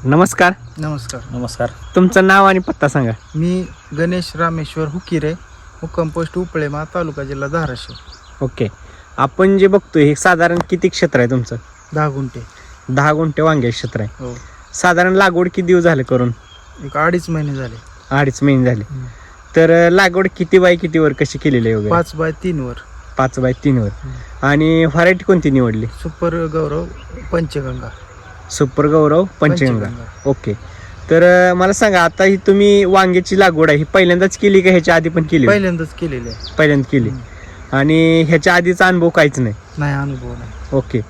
नमस्कार. नमस्कार. नमस्कार. तुमचं नाव आणि पत्ता सांगा. मी गणेश रामेश्वर हुकिरे, मुक्काम पोस्ट उपळेमा, तालुका जिल्हा धाराशिव. ओके. आपण जे बघतोय हे साधारण किती क्षेत्र आहे तुमचं? 10 गुंठे. 10 गुंठे वांगे क्षेत्र आहे. हो. साधारण लागवड किती दिवस झाले करून? एक 2.5 महिने झाले. 2.5 महिने झाले. तर लागवड किती बाय किती वर कशी केलेली आहे वगैरे? 5 बाय 3 वर. 5 बाय 3 वर. आणि व्हरायटी कोणती निवडली? सुपर गौरव पंचगंगा. सुपर गौरव पंचगंगा. ओके. तर मला सांगा, आता ही तुम्ही वांग्याची लागवड आहे ही पहिल्यांदाच केली का ह्याच्या आधी पण केली? पहिल्यांदाच केलेली आहे. पहिल्यांदा केली. आणि ह्याच्या आधीचा अनुभव काहीच नाही? नाही, अनुभव नाही. ओके.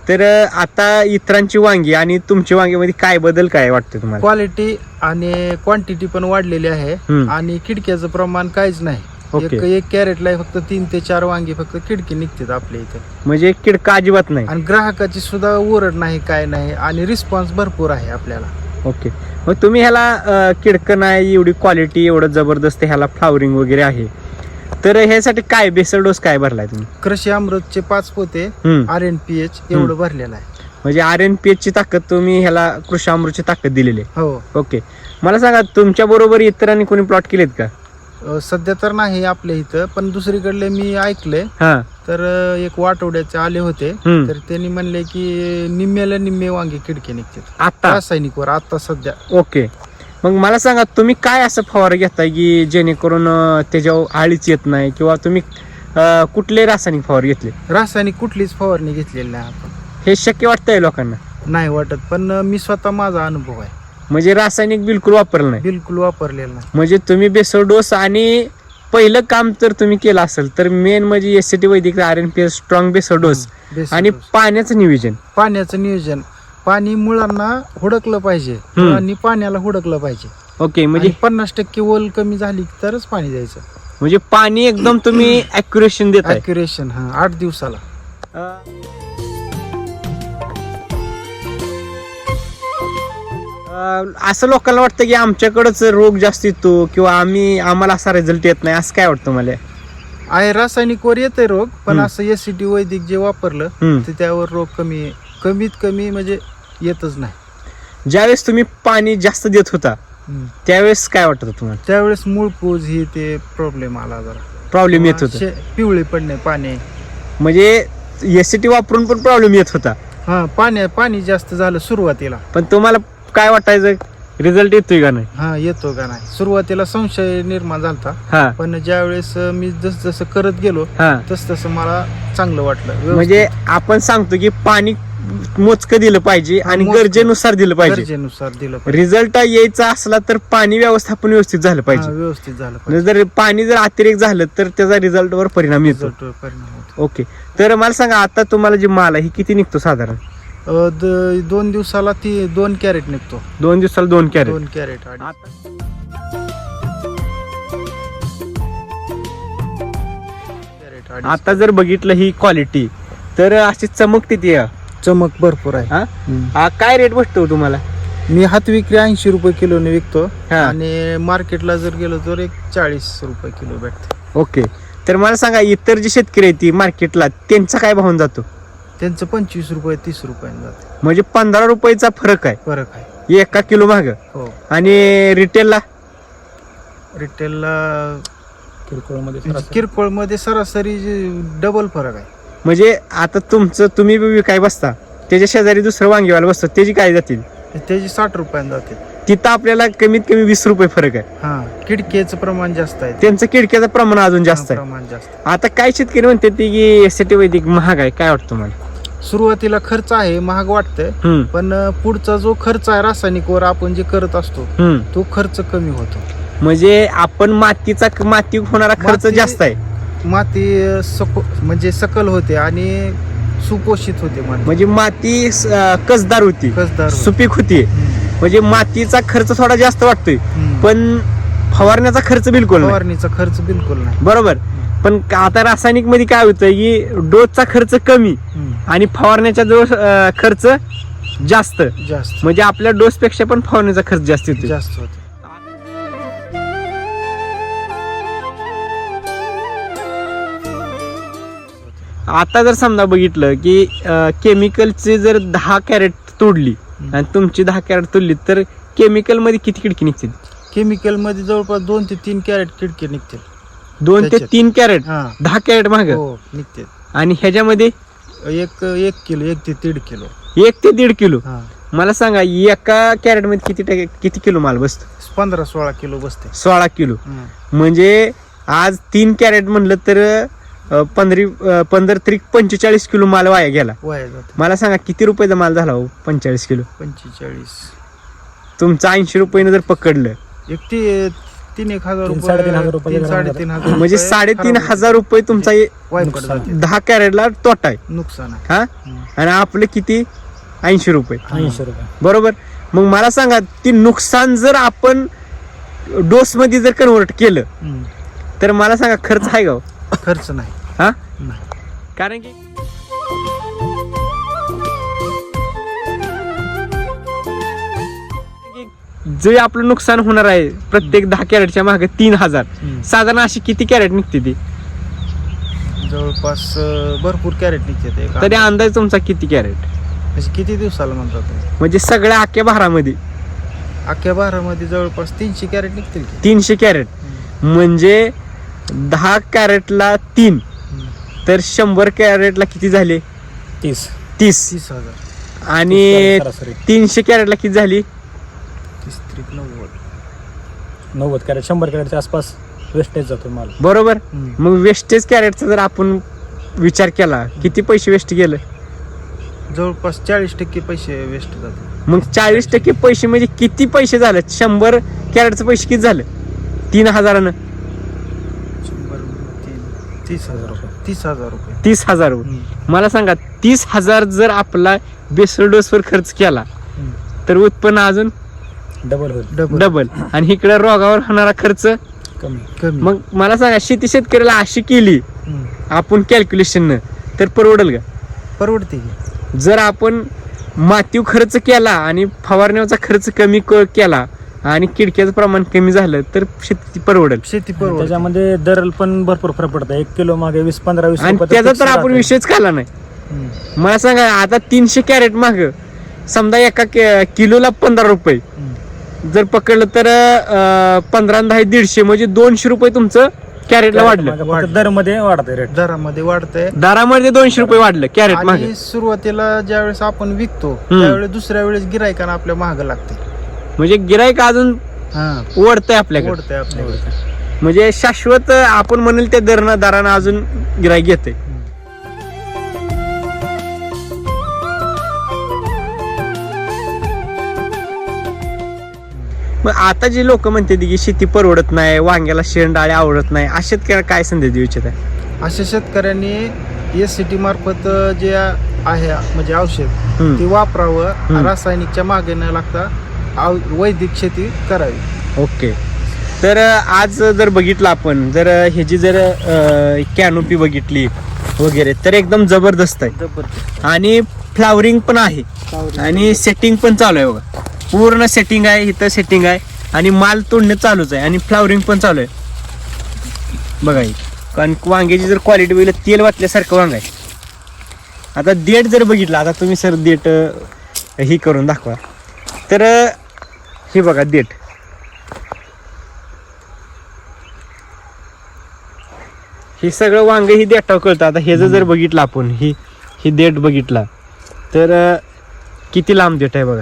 तर आता इतरांची वांगी आणि तुमची वांगीमध्ये काय बदल काय वाटतं तुम्हाला? क्वालिटी आणि क्वांटिटी पण वाढलेली आहे. आणि खिडक्याचं प्रमाण काहीच नाही. एक कॅरेटला फक्त 3 ते 4 वांगी फक्त खिडकी निघतात आपल्या इथे. म्हणजे किडका अजिबात नाही. आणि ग्राहकाची सुद्धा ओरड नाही, काय नाही. आणि रिस्पॉन्स भरपूर आहे आपल्याला. ओके. मग तुम्ही ह्याला किडकं नाही, एवढी क्वालिटी एवढं जबरदस्त, ह्याला फ्लावरिंग वगैरे आहे, तर ह्यासाठी काय बेसल डोस काय भरलाय तुम्ही? कृषी अमृतचे 5 पोते RNPH एवढं भरलेलं आहे. म्हणजे RNPH ची ताकद तुम्ही ह्याला कृषी अमृतची ताकद दिलेली आहे. हो. ओके. मला सांगा, तुमच्या बरोबर इतरांनी कोणी प्लॉट केलेत का? सध्या तर नाही आपल्या इथं, पण दुसरीकडले मी ऐकले. तर एक वाटवड्याचे आले होते, तर त्यांनी म्हणले की निम्म्याला निम्मे वांगे खिडके निघतात आता रासायनिक वर आता सध्या. ओके. मग मला सांगा, तुम्ही काय असं फवार घेताय की जेणेकरून त्याच्यावर आळीच येत नाही, किंवा तुम्ही कुठले रासायनिक फवार घेतले? रासायनिक कुठलीच फवारणी घेतलेली नाही आपण. हे शक्य वाटतंय लोकांना? नाही वाटत, पण मी स्वतः माझा अनुभव आहे. म्हणजे रासायनिक बिलकुल वापरलं नाही? बिलकुल वापरलेलं नाही. म्हणजे तुम्ही बेसल डोस आणि पहिलं काम तर तुम्ही केलं असेल तर मेन म्हणजे SCT वैदिक RNPH स्ट्रॉंग बेसल डोस आणि पाण्याचं नियोजन. पाण्याचं नियोजन, पाणी मुळांना हुडकलं पाहिजे, मुळांनी पाण्याला हुडकलं पाहिजे. ओके. म्हणजे 50% ओल कमी झाली तरच पाणी द्यायचं. म्हणजे पाणी एकदम तुम्ही ॲक्युरेशन देताय? ॲक्युरेशन 8 दिवसाला. असं लोकांना वाटतं की आमच्याकडंच रोग जास्त येतो किंवा आम्हाला असा रिझल्ट येत नाही, असं काय वाटतं मला? आहे, रासायनिक वर येते रोग, पण असं SCT वैदिक जे वापरलं तर त्यावर रोग कमीत कमी म्हणजे येतच नाही. ज्यावेळेस तुम्ही पाणी जास्त देत होता त्यावेळेस काय वाटत तुम्हाला? त्यावेळेस मूळपूज ही ते प्रॉब्लेम आला, जरा प्रॉब्लेम येत होता. पिवळे पडणे पाणी. म्हणजे SCT वापरून पण प्रॉब्लेम येत होता? पाणी जास्त झालं सुरुवातीला. पण तुम्हाला काय वाटायचं, रिझल्ट येतोय का नाही? येतो का नाही. सुरुवातीला संशय निर्माण झाला, पण ज्या वेळेस मी जसं करत गेलो तसं मला चांगलं वाटलं. म्हणजे आपण सांगतो की पाणी मोजकं दिलं पाहिजे आणि गरजेनुसार दिलं पाहिजे. रिझल्ट यायचा असला तर पाणी व्यवस्थापन व्यवस्थित झालं पाहिजे. जर पाणी जर अतिरेक झालं तर त्याचा रिझल्ट वर परिणाम येतो. ओके. तर मला सांगा, आता तुम्हाला जे माल आहे किती निघतो साधारण? 2 दिवसाला 2 कॅरेट निघतो. 2 दिवसाला 2 कॅरेट. 2 कॅरेट. आता जर बघितलं ही क्वालिटी तर अशी चमकते, ती चमक भरपूर आहे. काय रेट बसतो तुम्हाला? मी हात विक्री 80 रुपये किलोने विकतो आणि मार्केटला जर गेलो तर 40 रुपये किलो भेटते. ओके. तर मला सांगा, इतर जे शेतकरी आहेत ती मार्केटला त्यांचा काय भाव जातो? त्यांचं 25 रुपये 30 रुपयाने जाते. म्हणजे 15 रुपयाचा फरक आहे एका किलो माग. हो. आणि रिटेलला किरकोळ मध्ये सरासरी डबल फरक आहे. म्हणजे आता तुम्ही विकाय बसता, त्याच्या शेजारी दुसरं वांगीवाला बसतो, त्याची काय जातील? त्याची 60 रुपयाने जाते. तिथं आपल्याला कमीत कमी 20 रुपये फरक आहे. खिडकीचं प्रमाण जास्त आहे, त्यांचं खिडक्याचं प्रमाण अजून जास्त आहे. आता काय शेतकरी म्हणते की SCT वैदिक महाग आहे, काय वाटतं मला? सुरुवातीला खर्च आहे, महाग वाटतंय, पण पुढचा जो खर्च आहे रासायनिक वर आपण जे करत असतो तो खर्च कमी होतो. म्हणजे आपण माती होणारा खर्च जास्त आहे. माती म्हणजे सकल होते आणि सुपोषित होते. म्हणजे माती कसदार होती, सुपीक होती. म्हणजे मातीचा खर्च थोडा जास्त वाटतोय, पण फवारण्याचा खर्च बिलकुल नाही. बरोबर. पण आता रासायनिक मध्ये काय होतं की डोसचा खर्च कमी आणि फवारण्याचा जो खर्च जास्त. म्हणजे आपल्या डोस पेक्षा पण फवारण्याचा खर्च जास्त होतो. आता जर समजा बघितलं की केमिकलचे जर 10 कॅरेट तोडली आणि तुमची 10 कॅरेट तोडली तर केमिकल मध्ये किती खिडकी निघतील? केमिकल मध्ये जवळपास 2 ते 3 कॅरेट खिडकी निघतील. 2 ते त्याच्यात. 3 कॅरेट हा. 10 कॅरेट माग हो निघतील. आणि ह्याच्यामध्ये 1 किलो 1 ते 1.5 किलो. 1 ते 1.5 किलो. हा. मला सांगा एका कॅरेट मध्ये किती किलो माल बसतो? 15-16 किलो बसते. 16 किलो. म्हणजे आज 3 कॅरेट म्हणलं तर 15 त्रिक 45 किलो माल वाया गेला. वाया जाते. मला सांगा किती रुपयाचा माल झाला हो? 45 किलो. 45. तुमचं 80 रुपयानं जर पकडलं 3,000 रुपये 3,500 म्हणजे 3,500 रुपये तुमचा वायपट जाते. 10 कॅरेटला तोटा आहे. नुकसान आहे. हा आणि आपले किती? 80 रुपये. 80 रुपये. बरोबर. मग मला सांगा ती नुकसान जर आपण डोस मध्ये जर कन्वर्ट केलं तर मला सांगा खर्च आहे का हो? खर्च नाही. हा नाही. कारण की जे आपलं नुकसान होणार आहे प्रत्येक 10 कॅरेटच्या मागे 3,000 साधारण अशी किती कॅरेट निघते ती? जवळपास भरपूर कॅरेट निघते. तरी अंदाज तुमचा किती कॅरेट? म्हणजे किती दिवसाला म्हणतात तुम्ही? म्हणजे सगळ्या अख्ख्या भारामध्ये अख्ख्या भारामध्ये जवळपास 300 कॅरेट निघतील की? 300 कॅरेट म्हणजे 10 कॅरेटला 3 तर 100 कॅरेटला किती झाले? 30 30,000. आणि सरासरी 300 कॅरेटला किती झाली? 90 कॅरेट 100 कॅरेटच्या आसपास वेस्टेज जातो माल. बरोबर. मग वेस्टेज कॅरेटचा जर आपण विचार केला किती पैसे वेस्ट गेले? जवळपास 40% पैसे वेस्ट जातात. मग 40% पैसे म्हणजे किती पैसे झाले? 100 कॅरेटचं पैसे किती झालं? 3,000. 30,000 रुपये. 30,000 रुपये. मला सांगा 30,000 जर आपला बेसल डोसवर खर्च केला तर उत्पन्न अजून डबल होईल. डबल आणि इकडे रोगावर होणारा खर्च कमी. मग मला सांगा शेतकऱ्याला अशी केली आपण कॅल्क्युलेशन तर परवडेल का? परवडते की. जर आपण मातीव खर्च केला आणि फवारण्याचा खर्च कमी केला आणि किडक्याचं प्रमाण कमी झालं तर शेती परवडेल. शेती परवडते. त्याच्यामध्ये दर पण भरपूर फरक पडतो. 1 किलो मागे 20-15-20 आणि त्याचा तर आपण विषयच खाला नाही. मला सांगा आता 300 कॅरेट माग समजा एका किलोला 15 रुपये जर पकडलं तर 15-10-150 म्हणजे 200 रुपये तुमचं कॅरेटला वाढलं. दरमध्ये वाढतंय रेट. दरामध्ये वाढतंय. दरामध्ये 200 रुपये वाढलं कॅरेट मागे. आणि सुरुवातीला ज्यावेळेस आपण विकतो त्यावेळेस दुसऱ्या वेळेस गिरायकांना आपल्या महाग लागते. म्हणजे गिराईक अजून ओढतंय आपल्याकडे. ओढतंय आपल्याकडे. म्हणजे शाश्वत आपण म्हणेल त्या दरानं अजून गिराईक घेते. मग आता जे लोक म्हणते की शेती परवडत नाही, वांग्याला शेंडाळे आवडत नाही, अशा शेतकऱ्याला काय संदेश देऊ इच्छित आहे? अशा शेतकऱ्यांनी SCT मार्फत जे आहे म्हणजे औषध ते वापरावं. रासायनिकच्या मागे न लागता वैदिक शेती करावी. ओके. तर आज जर बघितलं आपण जर ह्याची जर कॅनोपी बघितली वगैरे तर एकदम जबरदस्त आहे आणि फ्लावरिंग पण आहे आणि सेटिंग पण चालू आहे बघा. पूर्ण सेटिंग आहे, इथं सेटिंग आहे आणि माल तोडणे चालूच आहे आणि फ्लावरिंग पण चालू आहे बघा. कारण वांग्याची जर क्वालिटी बघितलं तेल वाटल्यासारखं वांग आहे. आता देठ जर बघितलं, आता तुम्ही सर देठ ही करून दाखवा तर हे बघा देठ. हे सगळं वांग ही देठाव कळतं. आता हे जर बघितलं आपण ही देठ बघितला तर किती लांब देठ आहे बघा.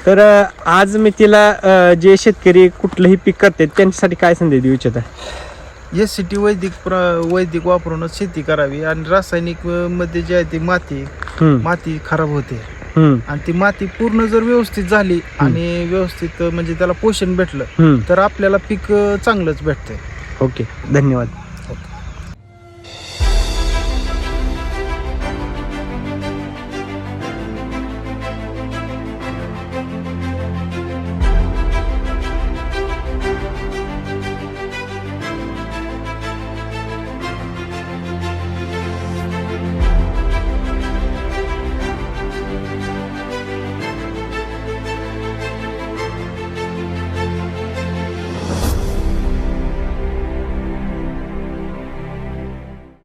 तर आज मी तिला जे शेतकरी कुठलंही पीक करतात त्यांच्यासाठी काय संदेश देऊ इच्छित आहे? SCT वैदिक वापरूनच शेती करावी. आणि रासायनिक मध्ये जे आहे ती माती खराब होते आणि ती माती पूर्ण जर व्यवस्थित झाली आणि व्यवस्थित म्हणजे त्याला पोषण भेटलं तर आपल्याला पीक चांगलंच भेटतंय. ओके, धन्यवाद.